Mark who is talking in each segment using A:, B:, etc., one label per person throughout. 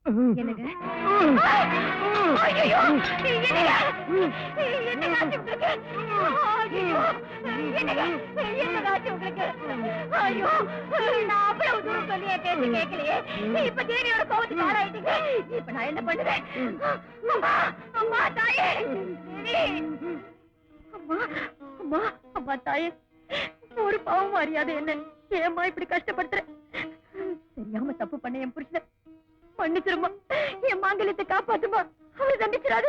A: என்னங்க ஐயோ நான் அவ்வளவு தூரம் சொல்லியே பேசி கேட்கலையே இப்ப தேவியோட கோவத்துக்கு ஆளாயிட்டீங்க இப்ப நான் என்ன பண்ணுவேன் அம்மா அம்மா தாயே அம்மா அம்மா அம்மா தாயே ஒரு பாவம் அறியாத என்ன ஏம்மா இப்படி கஷ்டப்படுத்துற தெரியாம தப்பு பண்ண என் புருஷனை மன்னிச்சிருமா என் மாங்கல்யத்தை காப்பாத்துமா அவரை தண்டிச்சிடாத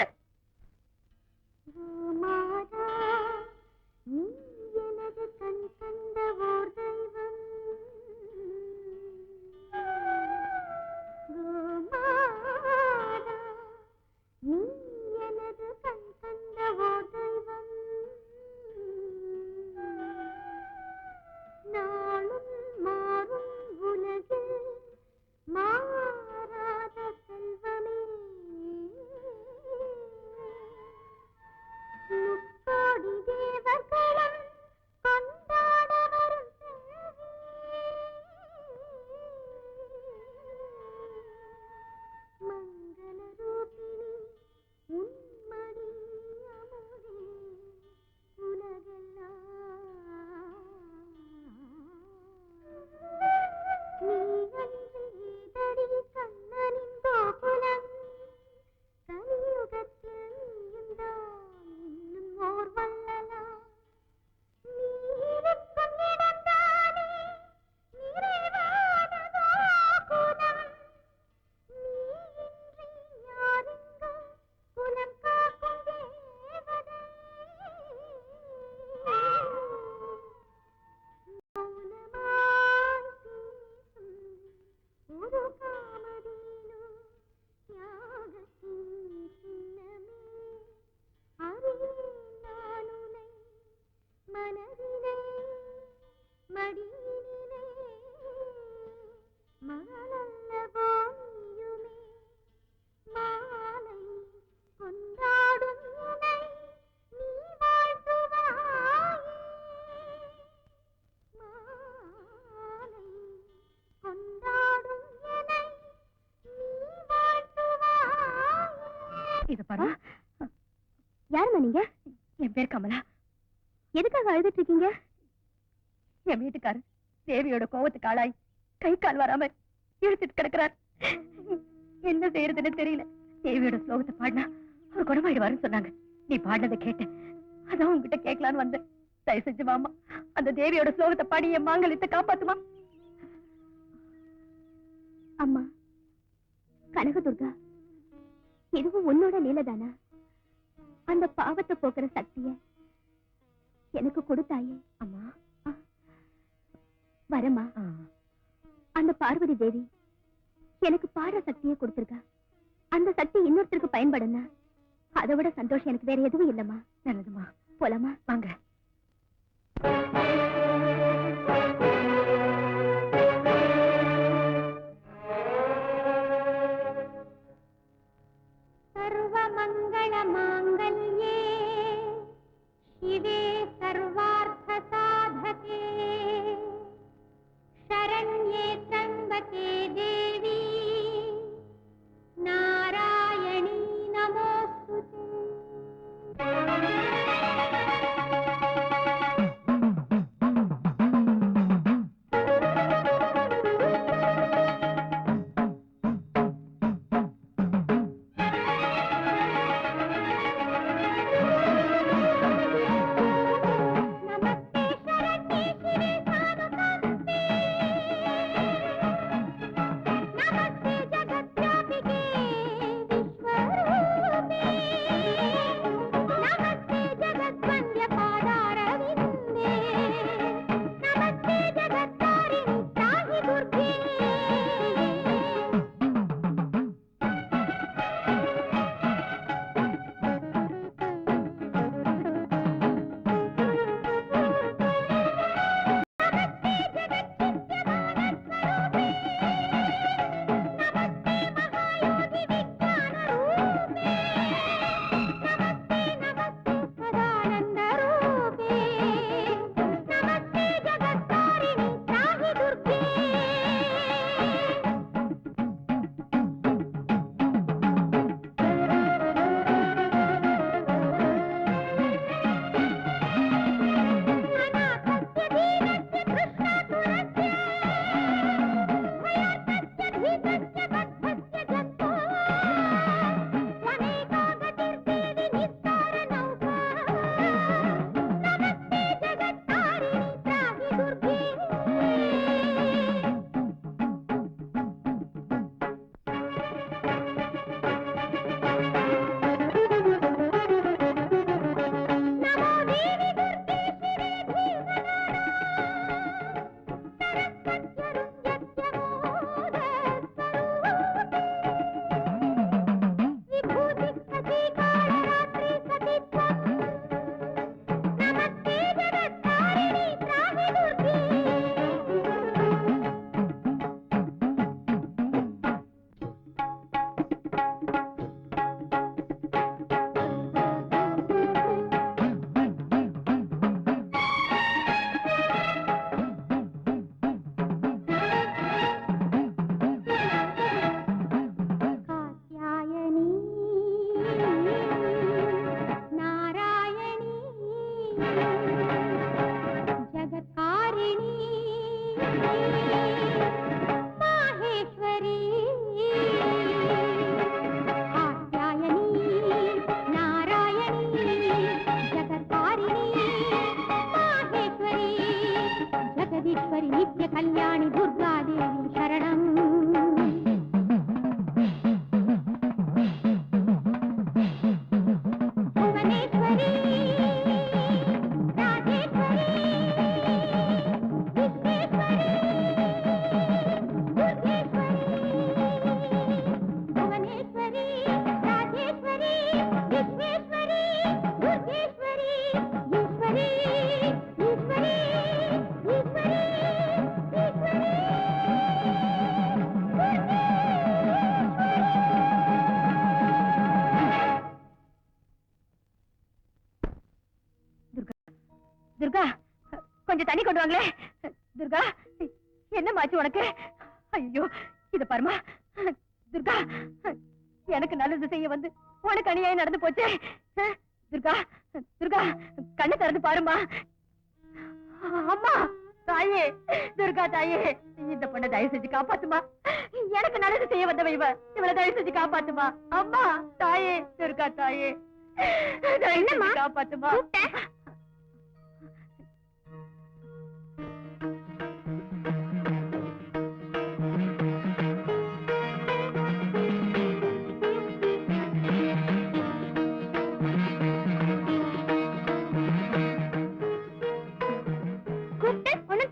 A: நீ எனது கண் கண்ட ஓர் தெய்வம் நீ எனது கண் கண்ட ஓர் தெய்வம் நாளும் மாறும் உலகில் மாறாத செல்வமே முக்கோடி தேவர்களும் கொண்டாட வரும் மங்கள ரூபிணி உன்மடி அமுதே உலகெல்லாம் நீ அன்றி கண்ணனின் கோகுலம் கலியுகத்தில் நீயும் தான் இன்னும் ஓர் வல்லலாம் நீ இருக்கும் இடம்தானே நிறைவான கோகுலம் நீ இன்றி யாருங்க குலம் காக்கும் தேவதை மௌனமாய் பேசும் ஒரு காமதேனு தியாகத்தின் சின்னமே அறியேன் நான் உனை மனதிலே மடியினிலே மகளல்லவோ நீயுமே மாலை கொண்டாடும் உனை நீ வாழ்த்துவாயே மாலை கொண்டாடும் என்னை நீ வாழ்த்துவாயே இத பாரு யாருமா நீங்க என் பேர் கமலா எதுக்காக அழுதுட்டு இருக்கீங்க என் வீட்டுக்காரர் தேவியோட கோவத்துக்கு ஆளாய் கை கால் வராம இழுத்துட்டு கிடக்குறார் என்ன செய்யறதுன்னு தெரியல தேவியோட ஸ்லோகத்தை பாடினா அவர் குணமாயிடுவாருன்னு சொன்னாங்க நீ பாடினதை கேட்டேன் அதான் உங்ககிட்ட கேட்கலான்னு வந்தேன் தயவு செஞ்சு மாமா அந்த தேவியோட ஸ்லோகத்தை பாடி என் மாங்கல்யத்தை காப்பாத்துமா அம்மா கனகதுர்கா இதுவும் உன்னோட லீலதானா அந்த பாவத்தை போக்குற சக்திய எனக்கு கொடுத்தாயே அம்மா வரமா அந்த பார்வதி தேவி எனக்கு பாடுற சக்தியை கொடுத்திருக்கா அந்த சக்தி இன்னொருத்தருக்கு பயன்படுனா அதை விட சந்தோஷம் எனக்கு வேற எதுவும் இல்லம்மா நல்லதுமா போலாமா வாங்க सर्वमंगल मांगल्ये शिवे सर्वार्थ साधके शरण्ये त्र्यंबके देवी नारायणी नमोस्तुते கொஞ்சம் தண்ணி கொண்டு வாங்களே. துர்கா, என்னமாச்சு உனக்கு? ஐயோ, இத பாருமா துர்கா, எனக்கு நல்லது செய்ய வந்து உனக்கு அநியாயம் நடந்து போச்சு. துர்கா, துர்கா, கண்ணு திறந்து பாருமா. அம்மா, தாயே, துர்கா தாயே, இந்த பொண்ணை தயவு செஞ்சு காப்பாத்துமா. எனக்கு நல்லது செய்ய வந்தவ இவளை தயவு செஞ்சு காப்பாத்துமா. அம்மா, தாயே, துர்கா தாயே, என்னம்மா காப்பாத்துமா.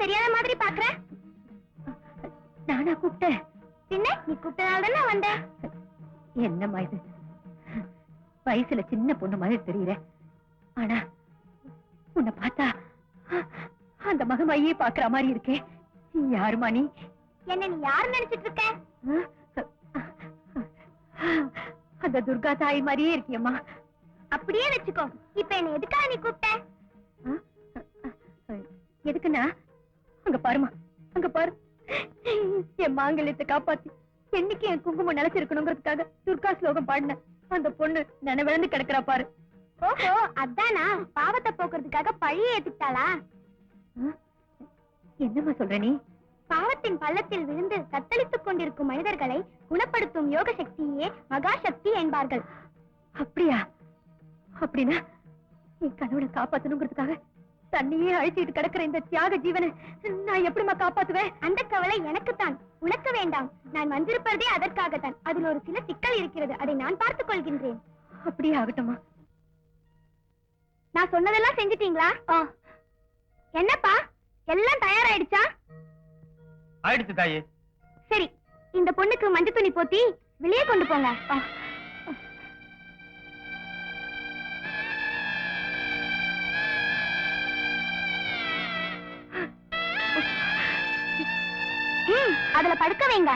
A: தெரியாத மாதிரி பாக்குற. நானா கூப்பிட்டேன்? பின்ன நீ கூப்பிட்டதால வந்த. என்னம்மா இது, வயசுல சின்ன பொண்ணு மாதிரி தெரியுற, ஆனா உன்னை பார்த்தா அந்த மகமாயே பாக்குற மாதிரி இருக்கே. யாருமா நீ? என்ன நீ யாரு நினைச்சிட்டு இருக்க? அந்த துர்கா தாய் மாதிரியே இருக்கியம்மா. அப்படியே வச்சுக்கோ. இப்ப என்ன எதுக்காக நீ கூப்பிட்ட? எதுக்குன்னா, அங்க பாருமா, அங்க பாரு, என் மாங்கல்யத்தை காப்பாத்தி என்னைக்கு என் குங்குமம் நினைச்சிருக்கணுங்கிறதுக்காக துர்கா ஸ்லோகம் பாடின அந்த பொண்ணு நினைவிழந்து கிடக்குறா பாரு. ஓஹோ, அதானா பாவத்தை போக்குறதுக்காக பழிய ஏத்துட்டாளா? என்னம்மா சொல்ற நீ? பாவத்தின் பள்ளத்தில் விழுந்து தத்தளித்துக் கொண்டிருக்கும் மனிதர்களை குணப்படுத்தும் யோக சக்தியே மகாசக்தி என்பார்கள். அப்படியா? அப்படின்னா என் கணவனை காப்பாத்தணுங்கிறதுக்காக தண்ணியே அழிச்சிட்டு கிடக்கிற இந்த தியாக ஜீவனை நான் எப்படிமா காப்பாத்துவேன்? அந்த கவலை எனக்குத்தான், உனக்கு வேண்டாம். நான் வந்திருப்பதே அதற்காகத்தான். அதில் ஒரு சில சிக்கல் இருக்கிறது, அதை நான் பார்த்துக் கொள்கின்றேன். அப்படியே ஆகட்டுமா. நான் சொன்னதெல்லாம் செஞ்சிட்டீங்களா? என்னப்பா, எல்லாம் தயாராயிடுச்சா?
B: ஆயிடுச்சு தாயே.
A: சரி, இந்த பொண்ணுக்கு மஞ்சள் துணி போத்தி வெளியே கொண்டு போங்க. அதுல படுக்க வைங்க.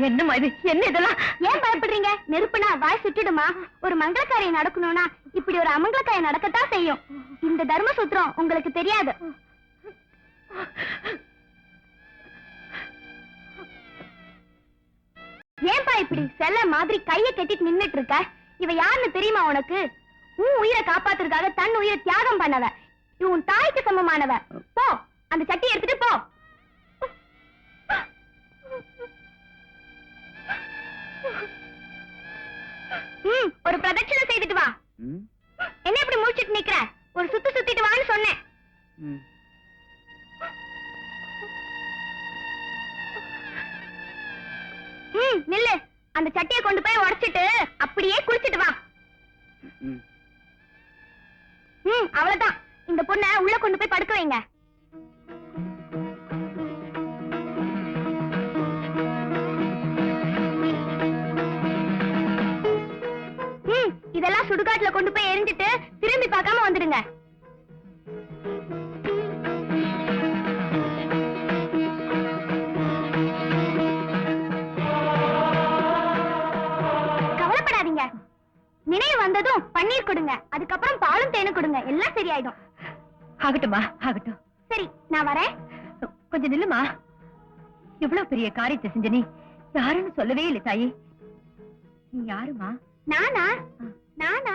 A: என்னமா இது, என்ன இதெல்லாம்? ஏன் பயப்படுறீங்க? நெருப்புனா வாய் சுட்டிடுமா? ஒரு மங்களக்காரியம் நடக்கணும்னா இப்படி ஒரு அமங்கலக்காரியம் நடக்கத்தான் செய்யும். இந்த தர்ம சூத்திரம் உங்களுக்கு தெரியாது. ஏன்பா இப்படி செல்ல மாதிரி கைய கட்டிட்டு நின்னுட்டு இருக்க? இவ யாருன்னு தெரியுமா உனக்கு? உன் உயிரை காப்பாத்துறதுக்காக தன் உயிரை தியாகம் பண்ணவ. இவன் தாய்க்கு சமமானவ. போ, அந்த சட்டியை எடுத்துட்டு போ. ஒரு பிரதட்சணை செய்துட்டு வா. என்ன இப்படி முடிச்சிட்டு நிக்கிற? ஒரு சுத்து சுத்திட்டு வான்னு சொன்னேன். நில்லு. அந்த சட்டியை கொண்டு போய் உடைச்சிட்டு அப்படியே குளிச்சிட்டு வா. அவ்வளவுதான். இந்த பொண்ணை உள்ள கொண்டு போய் படுக்க வைங்க. இதெல்லாம் சுடுகாட்டுல கொண்டு போய் எரிஞ்சிட்டு திரும்பி பார்க்காம வந்துடுங்க. கவலைப்படாதீங்க. நினைவு வந்ததும் பன்னீர் கொடுங்க, அதுக்கப்புறம் பாலும் தேனும் கொடுங்க, எல்லாம் சரியாயிடும். ஆகட்டுமா, ஆகட்டும். சரி, நான் வரேன். கொஞ்சம் நில்லுமா. இவ்வளவு பெரிய காரியத்தை செஞ்ச நீ யாருன்னு சொல்லவே இல்லை தாயே. நீ யாருமா? நானா? நானா?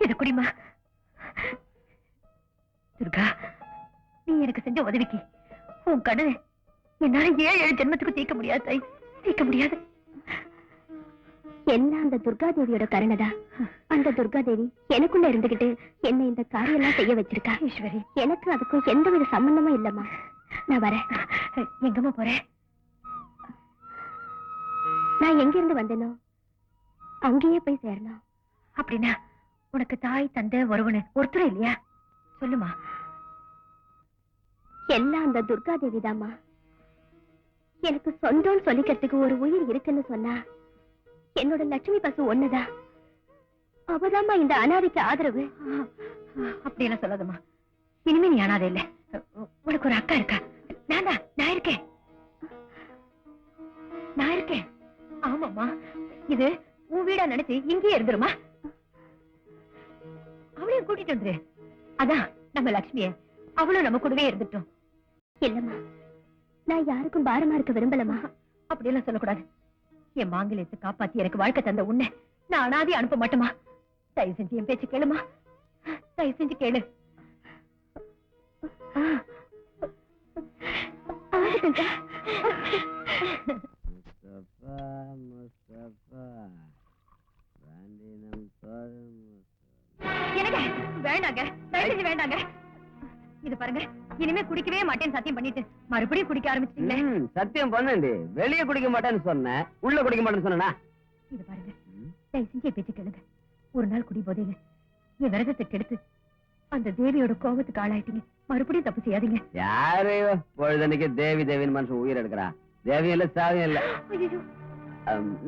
A: இது குடிமா. துர்கா, நீ எனக்கு செஞ்ச உதவிக்கு உன் கடனை என்னால 7 ஜென்மத்துக்கு தீர்க்க முடியாது தாய், தீர்க்க முடியாது. எல்லாம் அந்த துர்கா தேவியோட கருணைதா. அந்த துர்கா தேவி எனக்குள்ள இருந்துகிட்டு என்ன இந்த காரியம் எல்லாம் செய்ய வச்சிருக்கா. ஈஸ்வரி, எனக்கு அதுக்கும் எந்தவித சம்பந்தமும் இல்லம்மா. நான் வரேன். எங்கம்மா போறேன்? நான் எங்க இருந்து வந்தேனோ அங்கேயே போய் சேரணும். அப்படின்னா உனக்கு தாய் தந்தை ஒருவனு ஒருத்தர் இல்லையா? சொல்லுமா. எல்லாம் அந்த துர்கா தேவி தாமா. எனக்கு சொந்தம் சொல்லிக்கிறதுக்கு ஒரு உயிர் இருக்குன்னு சொன்னா என்னோட லட்சுமி பசு ஒண்ணுதான். அவதாமா இந்த அனாதைக்கு ஆதரவு. அப்படியெல்லாம் சொல்லாதம்மா. இனிமே நீ அனாதை இல்ல. உனக்கு ஒரு அக்கா இருக்கா, நான் இருக்கேன். நான் இருக்கேன். ஆமாமா, இது உன் வீடா நினைச்சு இங்கேயே இருந்துருமா? அவளையும் கூட்டிட்டு வந்துரு. அதான் நம்ம லட்சுமிய, அவளும் நம்ம கூடவே இருந்துட்டோம். இல்லம்மா, நான் யாருக்கும் பாரமா இருக்க விரும்பலமா. அப்படியெல்லாம் சொல்லக்கூடாது. என் மாங்கல்யத்தை காப்பாத்தி எனக்கு வாழ்க்கை தந்த உன்னை நான் அனாதி அனுப்ப மாட்டேமா. தயவு செஞ்சு என் பேச்சு கேளுமா, தயவு செஞ்சு கேளு. எனக்கு வேண்டாங்க, தயவு செஞ்சு வேண்டாங்க. இது பாருங்க, இனிமே குடிக்கவே மாட்டேன்னு சத்தியம் பண்ணிட்டு மறுபடியும் குடிக்க ஆரம்பிச்சிட்டீங்களே.
C: சத்தியம் பண்ணு. வெளியே குடிக்க மாட்டேன்னு சொன்னேன், உள்ள குடிக்க மாட்டேன்னு சொன்னா.
A: இது பாருங்க, தயவு செஞ்சு என் பேச்சு கேளுங்க. ஒரு நாள் குடி போதேங்க என் விரதத்தை கெடுத்து அந்த தேவியோட கோபத்துக்கு ஆளாயிட்டீங்க. மறுபடியும் தப்பு செய்யாதீங்க.
C: யாரு பொழுதன்னைக்கு தேவி தேவின்னு மனுஷன் உயிர் எடுக்கிறா? தேவியும் இல்ல, சாவியும் இல்ல.
A: ஐயோ,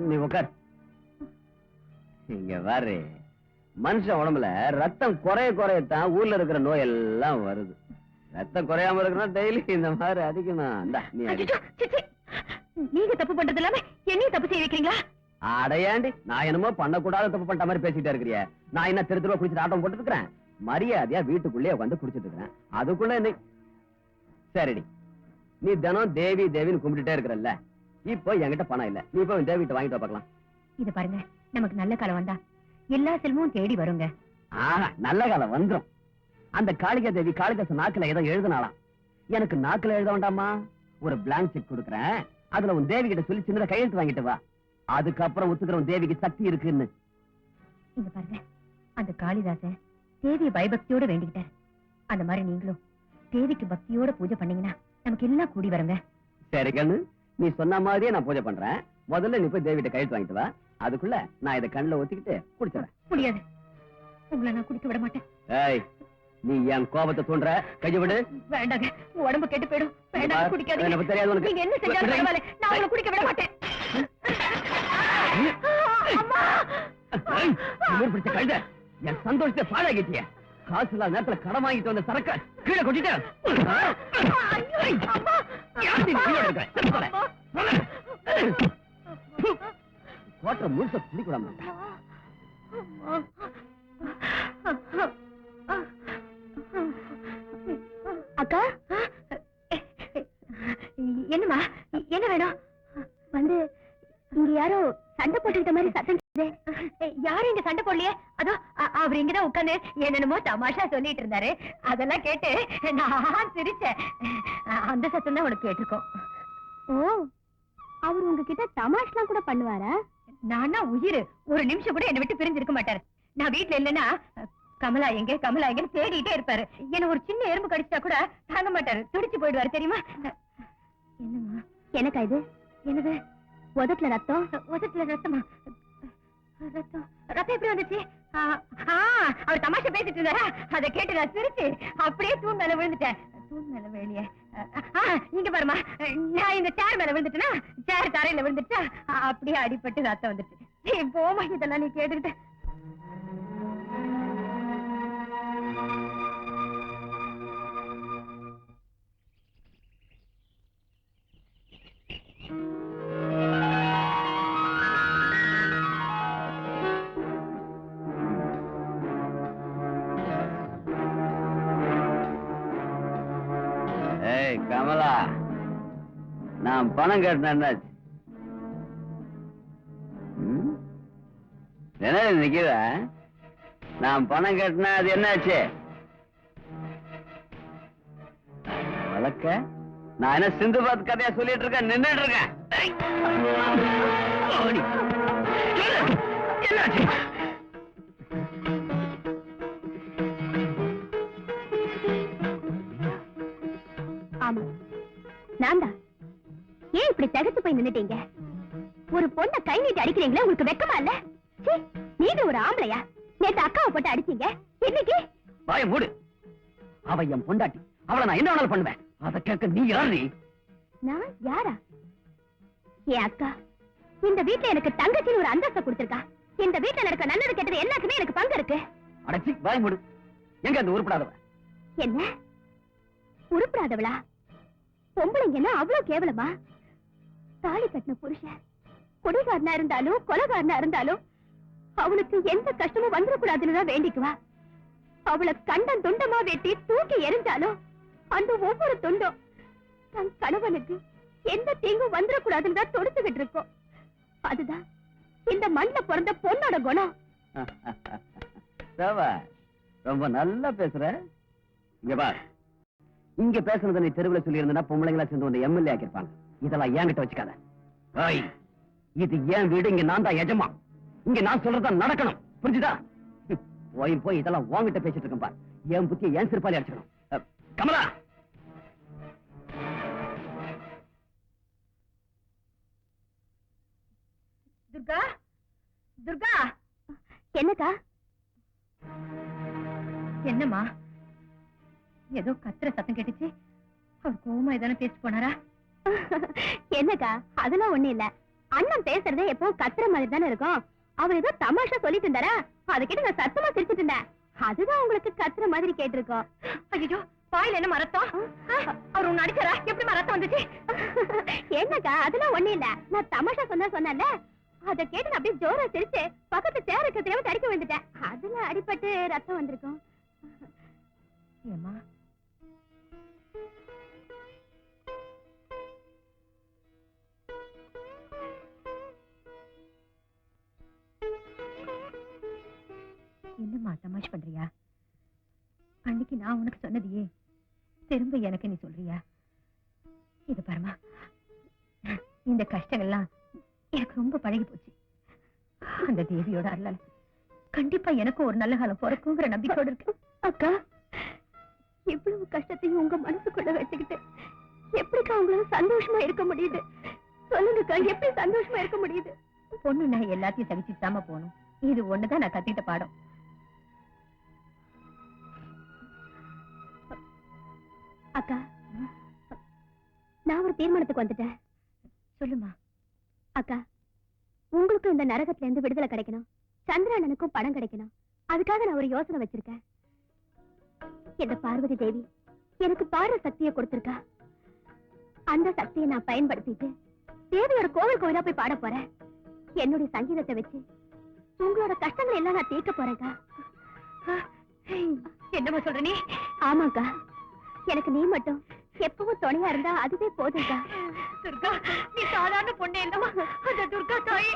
C: நீ உட்கார். இங்க பாரு, மனுஷன் உடம்புல ரத்தம் குறையத்தான் ஊர்ல இருக்கிற நோய் எல்லாம் வருது. ரத்தம் குறையாம இருக்கணும், டெய்லி இந்த மாதிரி அடிக்கணும். நீ அடி.
A: ஐயோ, சிச்சி, நீங்க தப்பு பண்றது இல்லாம என்னையும் தப்பு செய்ய வைக்கிறீங்களா?
C: அடையாண்டி, நான் என்னமோ பண்ணக்கூடாத தப்பு பண்ணிட்ட மாதிரி பேசிட்டே இருக்கிறிய. நான் என்ன தெரு தெருவா குடிச்சிட்டு ஆட்டம் போட்டு இருக்கிறேன்? மரியாதையா வீட்டுக்குள்ளேயே உட்காந்து குடிச்சிட்டு இருக்கிறேன். அதுக்குள்ள என்ன? சரிடி, நீ தினம் தேவி தேவின்னு கும்பிட்டுட்டே இருக்கிறல்ல, இப்போ என்கிட்ட பணம் இல்ல, நீ இப்போ தேவிட்ட வாங்கிட்டு பார்க்கலாம்.
A: இது பாருங்க, நமக்கு நல்ல காலம் வந்தா எல்லா செல்வமும் தேடி வருங்க.
C: நல்ல காலம் வந்துரும். அந்த காளிகா தேவி காளிதாசன் நாக்குல ஏதோ எழுதினாலாம். எனக்கு நாக்குல எழுத வேண்டாமா? ஒரு பிளாங்க் செக் கொடுக்குறேன், அதுல உன் தேவி கிட்ட சொல்லி சின்னதா கையெழுத்து வாங்கிட்டு வா. அதுக்கப்புறம் ஒத்துக்கிறோம் தேவிக்கு சக்தி இருக்குன்னு.
A: இங்க பாருங்க, அந்த காளிதாசன் தேவிய பயபக்தியோட வேண்டிக்கிட்டார். அந்த மாதிரி நீங்களும் தேவிக்கு பக்தியோட பூஜை பண்ணீங்கன்னா நமக்கு எல்லாம் கூடி வருங்க.
C: சரி கண்ணு, நீ சொன்ன மாதிரியே நான் பூஜை பண்றேன். முதல்ல நீ போய் தேவிட்ட கையெழுத்து வாங்கிட்டு வா. அதுக்குள்ள நான் இதை கண்ணுல ஒத்திக்கிட்டு குடிச்சிடறேன்.
A: முடியாது, உங்களை நான் குடிக்க விட மாட்டேன்.
C: ஏய், நீ என் கோபத்தை தூண்டுற, கைய விடு.
A: வேண்டாங்க, உடம்பு கெட்டு போயிடும். வேண்டாம், குடிக்காதீங்க.
C: எனக்கு தெரியாது உனக்கு.
A: நீங்க என்ன செஞ்சாலும் பரவாயில்லை, நான் உங்களை குடிக்க விட மாட்டேன். அம்மா!
C: திமிர் பிடிச்ச கழுதை, என் சந்தோஷத்தை பாழாக்கிட்டிய. காசு இல்லாத நேரத்துல கடன் வாங்கிட்டு வந்த சரக்க கீழே கொட்டிட்டேன். கோட்டை முழுச குடிக்கூடாம.
A: அக்கா, என்னம்மா, என்ன வேணும்? வந்து இங்க யாரோ சண்டை போட்டுக்கிட்ட மாதிரி சத்தம் கேக்குதே. யாரும் இங்க சண்டை போடலையே. அதோ அவர் இங்கதான் உட்காந்து என்னென்னமோ தமாஷா சொல்லிட்டு இருந்தாரு. அதெல்லாம் கேட்டு நான் சிரிச்சேன். அந்த சத்தம் தான் உனக்கு கேட்டிருக்கோம். ஓ, அவர் உங்ககிட்ட தமாஷ்லாம் கூட பண்ணுவாரா? நானா உயிர், ஒரு நிமிஷம் கூட என்னை விட்டு பிரிஞ்சிருக்க மாட்டாரு. நான் வீட்டுல இல்லைன்னா கமலா எங்க கமலா எங்கன்னு தேடிட்டே இருப்பாரு. என்ன ஒரு சின்ன எறும்பு கடிச்சா கூட தாங்க மாட்டாரு, துடிச்சு போயிடுவாரு தெரியுமா? என்னம்மா, எனக்கா இது? என்னது? உதட்டுல ரத்தம்? உதட்டுல ரத்தமா? ரத்தம் ரத்தம் எப்படி வந்துச்சு? அவர் தமாஷா பேசிட்டு இருந்தாரா, அதை கேட்டு நான் சிரிச்சு அப்படியே தூண் மேல விழுந்துட்டேன். தூண் மேல வெளியே இங்க பாருமா, நான் இந்த சேர் மேல விழுந்துட்டேன்னா சேர் தரையில விழுந்துட்டா அப்படியே அடிபட்டு ரத்தம் வந்துட்டு. போமா, இதெல்லாம் நீ கேட்டுக்கிட்ட.
C: கமலா, நான் பணம் கேட்டேன். என்ன நிக்கிற? நான் பணம் கேட்டேன், அது என்னாச்சு? வழக்க நான் என்ன சிந்து பாத் கதையா சொல்லிட்டு இருக்கேன், நின்றுட்டு இருக்கேன். என்னாச்சு?
A: ஆமா, நான் தான். ஏன் இப்படி தகத்து போய் நின்னுட்டீங்க? ஒரு பொண்ணை கை நீட்டி அடிக்கிறீங்களா? உங்களுக்கு வெக்கமா இல்ல? நீங்க ஒரு ஆம்பளையா? நேத்து அக்காவை போட்டு அடிச்சீங்க, இன்னைக்கு?
C: வாய மூடு. அவ என் பொண்டாட்டி, அவளை நான் என்ன வேணாலும் பண்ணுவேன். அதை கேட்க நீ யாரு?
A: நான் யாரா? என் அக்கா இந்த வீட்டுல எனக்கு தங்கச்சின்னு ஒரு அந்தஸ்தை கொடுத்திருக்கா. இந்த வீட்டுல நடக்க நல்லது கெட்டது எல்லாத்துக்குமே எனக்கு பங்கு இருக்கு.
C: அடச்சி வாய மூடு. எங்க அந்த உருப்படாதவ?
A: என்ன உருப்படாதவளா? பொம்பளைங்கன்னா அவ்வளவு கேவலமா? தாலி கட்டின புருஷன் குடிகாரனா இருந்தாலும் கொலைகாரனா இருந்தாலும் அவளுக்கு எந்த கஷ்டமும் வந்துடக்கூடாதுன்னு தான் வேண்டிக்குவா. அவளை கண்டம் துண்டமா வெட்டி தூக்கி எரிஞ்சாலும் அந்த ஒவ்வொரு துண்டும் தன் கணவனுக்கு எந்த தீங்கும் வந்துடக்கூடாதுன்னு தான் தொடுத்துக்கிட்டு இருக்கோம். அதுதான் இந்த மண்ணில பிறந்த பொண்ணோட குணம்.
C: ரொம்ப நல்லா பேசுற. இங்க பார், இங்க பேசுறத நீ தெருவில் சொல்லி இருந்தா பொம்பளைங்களா சேர்ந்து வந்து எம்எல்ஏ ஆக்கிருப்பாங்க. இதெல்லாம் என்கிட்ட வச்சுக்காத. இது ஏன் வீடு, இங்க நான் தான் எஜமா. இங்க நான் சொல்றதா நடக்கணும், புரிஞ்சுதா? போய் இதெல்லாம் வாங்கிட்ட பேசிட்டு இருக்கேன் பார். என் புத்திய ஏன் சிறுபாலி அடிச்சுக்கணும். கமலா,
A: துர்கா, துர்கா. என்னக்கா? என்னம்மா, ஏதோ கத்துற சத்தம் கேட்டுச்சு. அவர் கோவமா ஏதானே பேசிட்டு போனாரா? என்னக்கா, அதெல்லாம் ஒண்ணு இல்ல. அண்ணன் பேசுறதே எப்போ கத்துற மாதிரி தானே இருக்கும். அவர் ஏதோ தமாஷா சொல்லிட்டு இருந்தாரா, அதை கேட்டு நான் சத்தமா சிரிச்சிட்டு இருந்தேன். அதுதான் உங்களுக்கு கத்துற மாதிரி கேட்டிருக்கோம். ஐயோ, வாயில என்ன மரத்தம்? அவர் உன்னை அடிச்சாரா? எப்படி மரத்தம் வந்துச்சு? என்னக்கா, அதெல்லாம் ஒண்ணு இல்ல. நான் தமாஷா சொன்னேன்ல, அதை கேட்டு நான் அப்படியே ஜோரா சிரிச்சு பக்கத்து சேர இருக்கிறத அடிக்க வந்துட்டேன். அதுல அடிபட்டு ரத்தம் வந்திருக்கும். ஏமா, என்னம்மா தமாஷ் பண்றியா? அன்னைக்கு நான் உனக்கு சொன்னதையே திரும்ப எனக்கு நீ சொல்றியா? இது பாருமா, இந்த கஷ்டங்கள்லாம் எனக்கு ரொம்ப பழகி போச்சு. அந்த தேவியோட அருளால கண்டிப்பா எனக்கும் ஒரு நல்ல காலம் பிறக்குங்கிற நம்பிக்கையோட இருக்கு. அக்கா, இவ்வளவு கஷ்டத்தையும் உங்க மனசுக்குள்ள வச்சுக்கிட்டு எப்படிக்கா உங்களால சந்தோஷமா இருக்க முடியுது? சொல்லுங்கக்கா, எப்படி சந்தோஷமா இருக்க முடியுது? பொண்ணு நான் எல்லாத்தையும் சகிச்சுட்டு தாம போகணும். இது ஒண்ணுதான் நான் கத்திட்ட பாடம். அக்கா, நான் ஒரு தீர்மானத்துக்கு வந்துட்டேன். சொல்லுமா. அக்கா, உங்களுக்கும் இந்த நரகத்துல இருந்து விடுதலை கிடைக்கணும், சந்திரனுக்கும் பணம் கிடைக்கணும். அதுக்காக நான் ஒரு யோசனை வச்சிருக்கேன். இந்த பார்வதி தேவி எனக்கு பாடுற சக்தியை கொடுத்திருக்கா. அந்த சக்தியை நான் பயன்படுத்திட்டு தேவியோட கோவில் கோவிலா போய் பாட போறேன். என்னுடைய சங்கீதத்தை வச்சு உங்களோட கஷ்டங்களை எல்லாம் நான் தீர்க்க போறேன்க்கா. என்னமா சொல்ற நீ? ஆமாக்கா, எனக்கு நீ மட்டும் எப்பவும் துணையா இருந்தா அதுவே போதும்க்கா. துர்கா, நீ சாதாரண பொண்ணு இல்லவா? அந்த துர்கா தாய்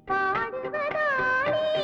A: பாடுவதாலே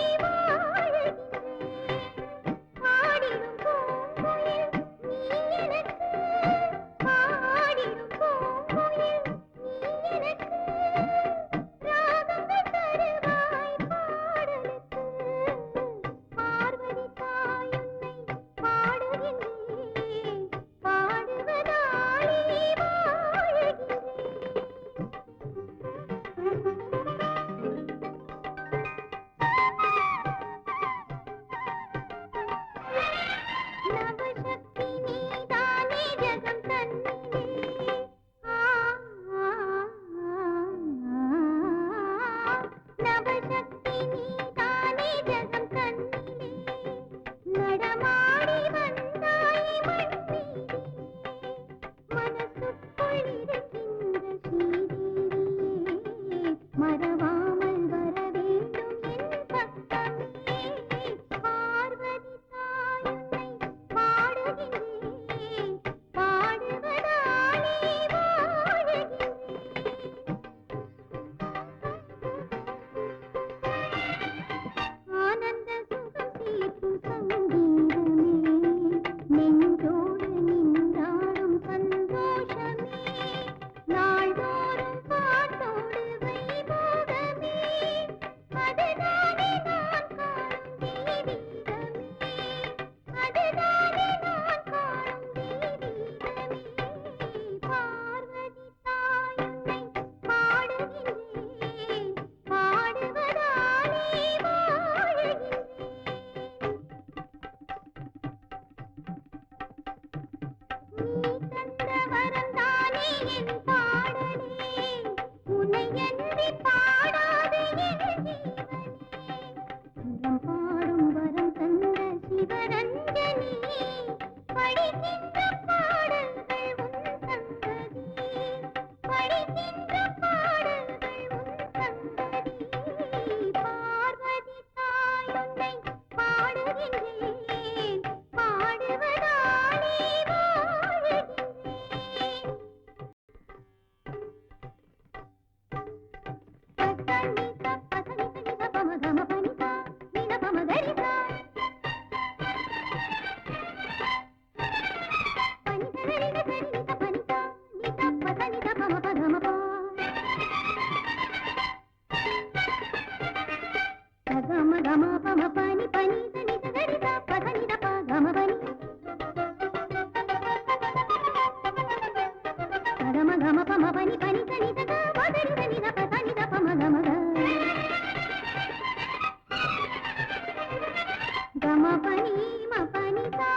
A: கம பனி ம பனி சா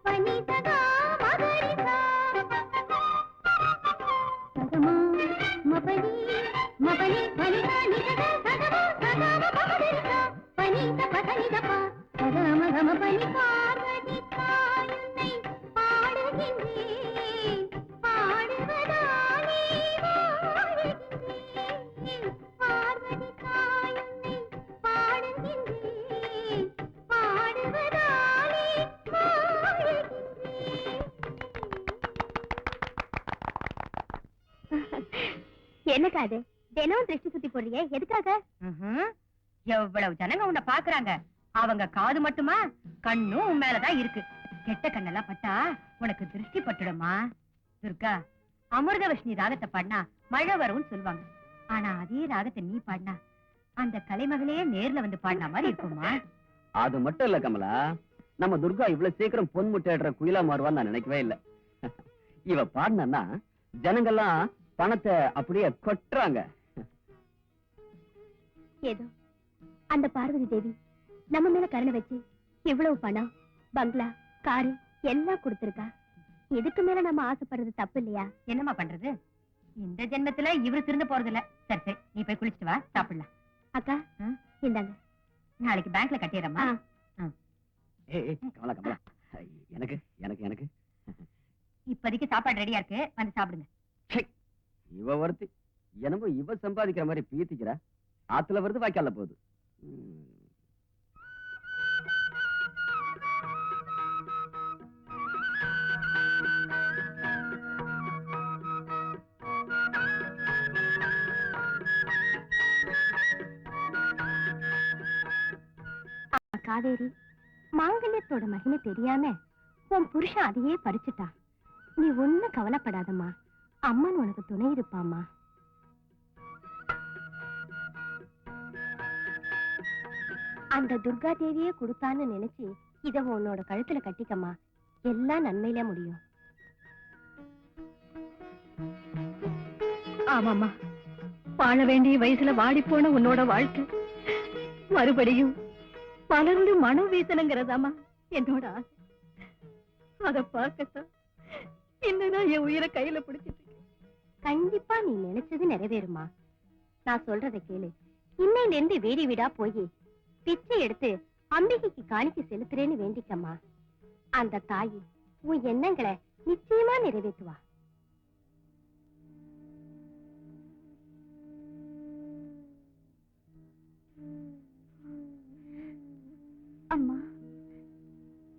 A: பனி சகா மகரி சா சகமா ம பனி பனி சா நி சகா சகமா சகா ம மகரி சா பனி ச பனி த பா சகம கம பனி பார்வதி தாயுன்னை பாடுகின்றேன் பாடுவதாலே வாழுகின்றேன் பார்வதி தாயுன்னை பாடுகின்றேன் பாடுவதாலே வாழுகின்றேன். என்னக்கா அது தினம் திருஷ்டி சுத்தி போடுறியே எதுக்காக?
D: எவ்வளவு ஜனங்க உன்னை பாக்குறாங்க. அவங்க காது மட்டுமா, கண்ணும் உன் மேலதான் இருக்கு. கெட்ட கண்ணெல்லாம் பட்டா உனக்கு திருஷ்டி பட்டுடுமா. துர்கா, அமிர்தவர்ஷினி ராகத்தை பாடினா மழை வரும்னு சொல்லுவாங்க. ஆனா அதே ராகத்தை நீ பாடினா அந்த கலைமகளே நேர்ல வந்து பாடின மாதிரி இருக்குமா.
C: அது மட்டும் இல்ல கமலா, நம்ம துர்கா இவ்வளவு சீக்கிரம் பொன் முட்டையிடுற குயிலா மாறுவான்னு நான் நினைக்கவே இல்ல. இவ பாடினா ஜனங்கள்லாம் பணத்தை அப்படியே கொட்டுறாங்க.
A: ஏதோ அந்த பார்வதி தேவி நம்ம மேல கருணை வச்சு இவ்வளவு பணம், பங்களா, காரு எல்லாம் கொடுத்திருக்கா. இதுக்கு மேல நம்ம ஆசைப்படுறது தப்பு இல்லையா?
D: என்னம்மா பண்றது, இந்த ஜென்மத்துல இவரு திருந்து போறது இல்ல. சரி சரி, நீ போய் குளிச்சுட்டு வா, சாப்பிடலாம்.
A: அக்கா இந்தாங்க.
D: நாளைக்கு பேங்க்ல கட்டிடுறமா.
C: கமலா கமலா, எனக்கு எனக்கு எனக்கு
D: இப்போதைக்கு சாப்பாடு ரெடியா இருக்கு, வந்து சாப்பிடுங்க.
C: இவ ஒருத்தி என்னமோ இவ சம்பாதிக்கிற மாதிரி பீத்திக்கிறா. ஆத்துல வருது வாய்க்கால போகுது.
A: காவேரி, மாங்கல்யத்தோட மகிமை தெரியாம உன் புருஷன் அதையே பறிச்சுட்டா. நீ ஒண்ணும் கவலைப்படாதம்மா, அம்மன் உனக்கு துணை இருப்பாம்மா. அந்த துர்கா தேவியே கொடுத்தான்னு நினைச்சு இத உன்னோட கழுத்துல கட்டிக்கம்மா, எல்லாம் நன்மையில முடியும்.
D: ஆமாமா, வாழ வேண்டிய வயசுல வாடி போன உன்னோட வாழ்க்கை மறுபடியும் மலர்ந்து மனம் வீசணுங்கிறதாமா என்னோட ஆசை. அத பார்க்கத்தான் இன்னும் நான் என் உயிரை கையில பிடிச்சிட்டு இருக்கேன்.
A: கண்டிப்பா நீ நினைச்சது நிறைவேறுமா. நான் சொல்றதை கேளு. இன்னையில இருந்து வீடு வீடா போய் பிச்சை எடுத்து அம்பிகைக்கு காணிக்கை செலுத்துறேன்னு வேண்டிக்கம்மா. அந்த தாயி உன் எண்ணங்களை நிச்சயமா நிறைவேற்றுவா. அம்மா,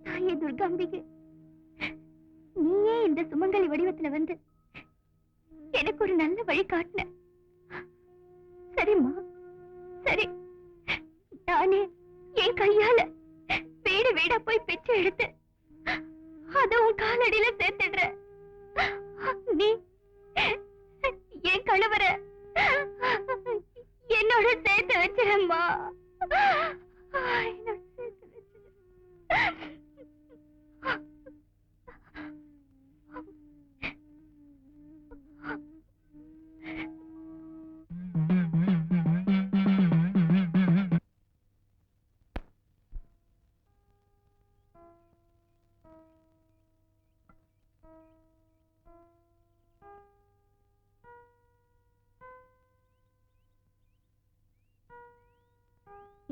A: தாயே துர்காம்பிகை, நீயே இந்த சுமங்கலி வடிவத்துல வந்து எனக்கு ஒரு நல்ல வழி காட்டின. சரிம்மா, சரி. நானே என் கையால வீடு வீடா போய் பிச்சை எடுத்து அத உன் காலடியில சேர்த்துடுற. நீ என் கணவர என்னோட சேர்த்து வச்சிரம்மா. என்னோட சேர்த்து வச்சிரு.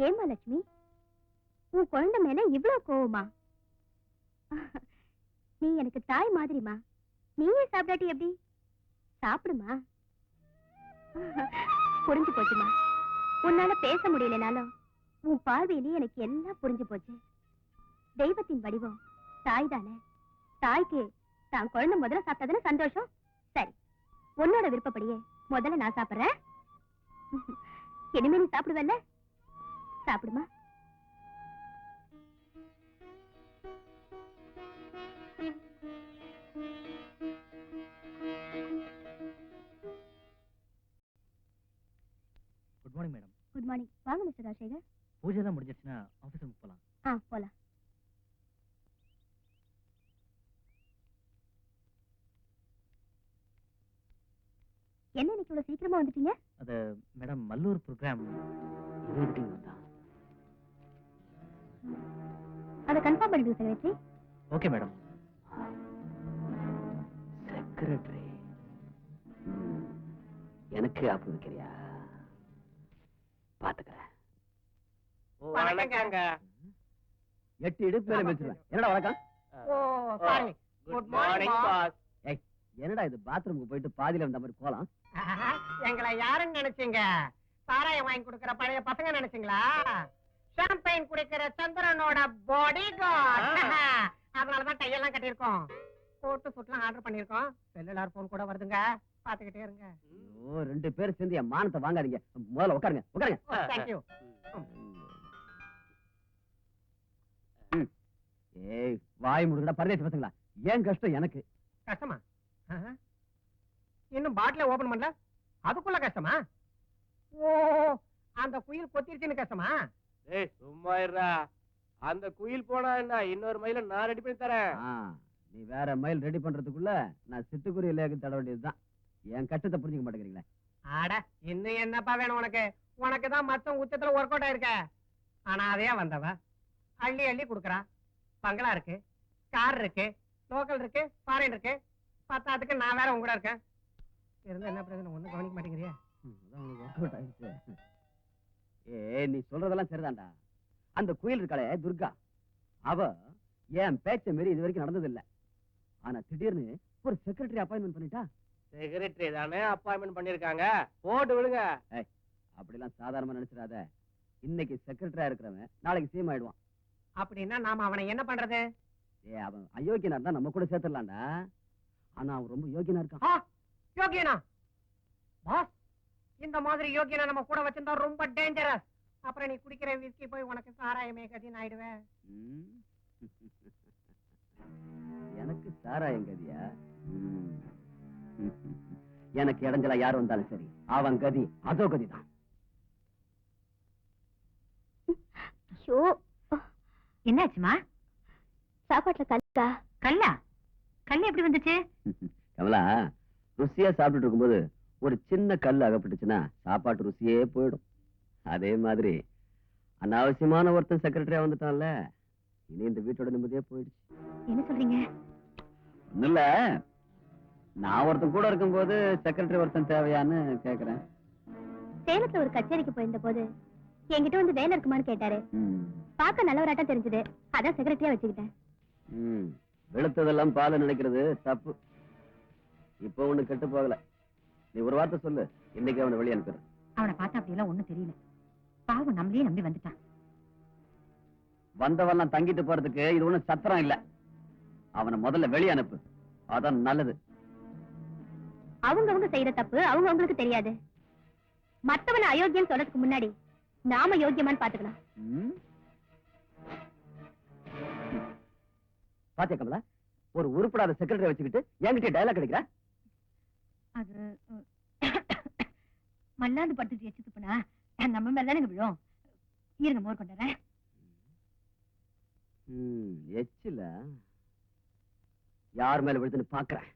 A: ஏமா லட்சுமி, உன் குழந்தை மேல இவ்வளவு கோவமா? நீ எனக்கு தாய் மாதிரிமா, நீயே சாப்பிடாட்டி எப்படி? சாப்பிடுமா. புரிஞ்சு போச்சுமா. உன்னால பேச முடியலனாலும் உன் பார்வையிலே எனக்கு எல்லாம் புரிஞ்சு போச்சு. தெய்வத்தின் வடிவம் தாய் தானே. தாய்க்கு தான் குழந்தை முதல்ல சாப்பிட்டதுன்னு சந்தோஷம். சரி, உன்னோட விருப்பப்படியே முதல்ல நான் சாப்பிடுறேன். இனிமே நீ சாப்பிடுவல்ல? சாப்பிடுமா.
B: Good morning madam.
A: Good morning. வாங்க மிஸ்டர் ராஜசேகர்.
B: பூஜை எல்லாம் முடிஞ்சிருச்சுன்னா ஆபீஸ் போலாம்.
A: போலாம். என்ன இன்னைக்கு இவ்வளவு சீக்கிரமா வந்துட்டீங்க?
B: அது மேடம், மல்லூர் ப்ரோக்ராம் 20 வந்தா
A: அதை கன்ஃபார்ம் பண்ணிடுங்க செக்ரட்டரி.
B: Okay madam.
C: செக்ரட்டரி எனக்கு ஆப்பு வைக்கிறியா? பாத்துக்கிறேன்.
E: வணக்கங்க.
C: 8 இடுப்பு மேல வச்சிருவேன். என்னடா வணக்கம்?
E: ஓ சாரி. Good morning boss.
C: ஏய், என்னடா இது பாத்ரூமுக்கு போயிட்டு பாதியில இருந்த மாதிரி போலாம்?
E: எங்களை யாருன்னு நினைச்சீங்க? சாராயம் வாங்கி கொடுக்கிற பழைய பசங்க நினைச்சீங்களா? ஷாம்பைன் குடிக்கிற சந்திரனோட பாடி கார்டு. அதனாலதான் கையெல்லாம் கட்டியிருக்கோம். போட்டு சுட்டுலாம் ஆர்டர் பண்ணிருக்கோம். செல்லுலார் போன் கூட வருதுங்க, பாத்துக்கிட்டே இருங்க.
C: ஐயோ, 2 பேரும் சேர்ந்து என் மானத்தை வாங்காதீங்க. முதல்ல உட்காருங்க, உட்காருங்க.
E: தேங்க்யூ.
C: ஏய், வாய் முடுங்கடா பரதேசி பசங்களா. ஏன் கஷ்டம் எனக்கு?
E: கஷ்டமா? இன்னும் பாட்டில ஓபன் பண்ணல, அதுக்குள்ள கஷ்டமா? ஓ, அந்த குயில் கொத்திருச்சுன்னு கஷ்டமா?
F: ஏய் சும்மா இருடா. அந்த குயில் போனா என்ன, இன்னொரு மயில நான் ரெடி பண்ணி தரேன்.
C: ஆ, நீ வேற மயில் ரெடி பண்றதுக்குள்ள நான் சிட்டுக்குருவி லேக்கு தட வேண்டியதுதான். என் கஷ்டத்தை புரிஞ்சுக்க மாட்டேங்கிறீங்களே.
E: ஆட, இன்னும் என்னப்பா வேணும் உனக்கு? உனக்கு தான் மச்சம் உச்சத்துல ஒர்க் அவுட் ஆயிருக்க. ஆனா அதே வந்தவ அள்ளி அள்ளி குடுக்கறா. பங்களா இருக்கு, கார் இருக்கு, லோக்கல் இருக்கு, ஃபாரின் இருக்கு. பத்தாதுக்கு நான் வேற உங்க கூட இருக்கேன். இருந்து என்ன பிரச்சனை ஒண்ணும் கவனிக்க மாட்டேங்கிறியா?
C: அதான் உனக்கு work out ஆயிடுச்சு. ஏய், நீ சொல்றதெல்லாம் சரிதான்டா. அந்த குயில் இருக்காளே துர்கா, அவ என் பேச்ச மாரி இது வரைக்கும் நடந்தது இல்ல. ஆனா திடீர்னு ஒரு செக்ரட்டரி அப்பாயின்மெண்ட் பண்ணிட்டா.
F: செக்ரட்டரி தானே அப்பாயின்மெண்ட் பண்ணிருக்காங்க, போட்டு விடுங்க.
C: அப்படிலாம் சாதாரணமா நினைச்சிடாத. இன்னைக்கு செக்ரட்டரியா இருக்கிறவன் நாளைக்கு சிஎம் ஆயிடுவான்.
E: அப்படின்னா நாம அவனை என்ன பண்றது?
C: அவன் அயோக்கியனா இருந்தா நம்ம கூட சேர்த்துடலாம்டா. ஆனா அவன் ரொம்ப யோகியனா இருக்கான்.
E: யோகியனா? பாஸ், இந்த மாதிரி யோகியனா நம்ம கூட வச்சிருந்தா ரொம்ப டேஞ்சரஸ். அப்புறம் நீ குடிக்கிற விஸ்கி போய் உனக்கு சாராயமே கதின்னு ஆயிடுவேன்.
C: ம். எனக்கு சாராயம் கதியா? எனக்கு இடைஞ்சலா யார் வந்தாலும் சரி, அவன் கதி அதோ கதிதான்.
A: ஐயோ,
D: என்னாச்சுமா?
A: சாப்பாட்டுல கல்லா?
D: கல்லா? கல்லு எப்படி வந்துச்சு?
C: கமலா, ருசியா சாப்பிட்டுட்டு இருக்கும்போது ஒரு சின்ன கல் அகப்பட்டுச்சுன்னா சாப்பாட்டு ருசியே போயிடும். அதே மாதிரி அனாவசியமான ஒருத்தன் செக்ரட்டரியா வந்துட்டான்ல, இனி இந்த வீட்டோட நிம்மதியே போயிடுச்சு.
D: என்ன சொல்றீங்க?
C: ஒண்ணும் இல்ல, நான் ஒருத்தன் கூட இருக்கும்போது செக்ரட்டரி ஒருத்தன் தேவையான்னு கேக்குறேன்.
A: சேலத்துல ஒரு கச்சேரிக்கு போயிருந்த போது என்கிட்ட வந்து வேலை இருக்குமான்னு கேட்டாரு. பார்க்க நல்லவராட்டம் தெரிஞ்சது, அதான் செக்ரட்டரியா வச்சுக்கிட்டேன்.
C: வெளுத்ததெல்லாம் பால் நினைக்கிறது தப்பு. இப்போ ஒண்ணு கெட்டு போகல. நீ ஒரு வார்த்தை சொல்லு, இன்னைக்கு அவனை வெளியே அனுப்புறேன்.
D: அவனை பார்த்தா அப்படியெல்லாம் ஒண்ணும் தெரியல. பாவம் நம்மளே நம்பி வந்துட்டான்.
C: வந்தவெல்லாம் தங்கிட்டு போறதுக்கு இது ஒண்ணும் சத்திரம் இல்ல. அவனை முதல்ல வெளியே அனுப்பு, அதான் நல்லது.
A: அவங்கவங்க செய்யற தப்பு அவங்கவங்களுக்கு தெரியாது. மத்தவனை அயோக்கியம் சொல்றதுக்கு முன்னாடி நாம யோக்கியமான்னு பாத்துக்கலாம்.
C: பாத்தியா கமலா, ஒரு உருப்படாத செக்ரட்டரி வச்சுக்கிட்டு என்கிட்ட டயலாக் கிடைக்கிற?
D: அது மல்லாந்து படுத்துட்டு எச்சு துப்புனா நம்ம மேலதானுங்க விழும். இருங்க, மோர் கொண்டாறேன்.
C: எச்சில யார் மேல விழுதுன்னு பாக்குறேன்.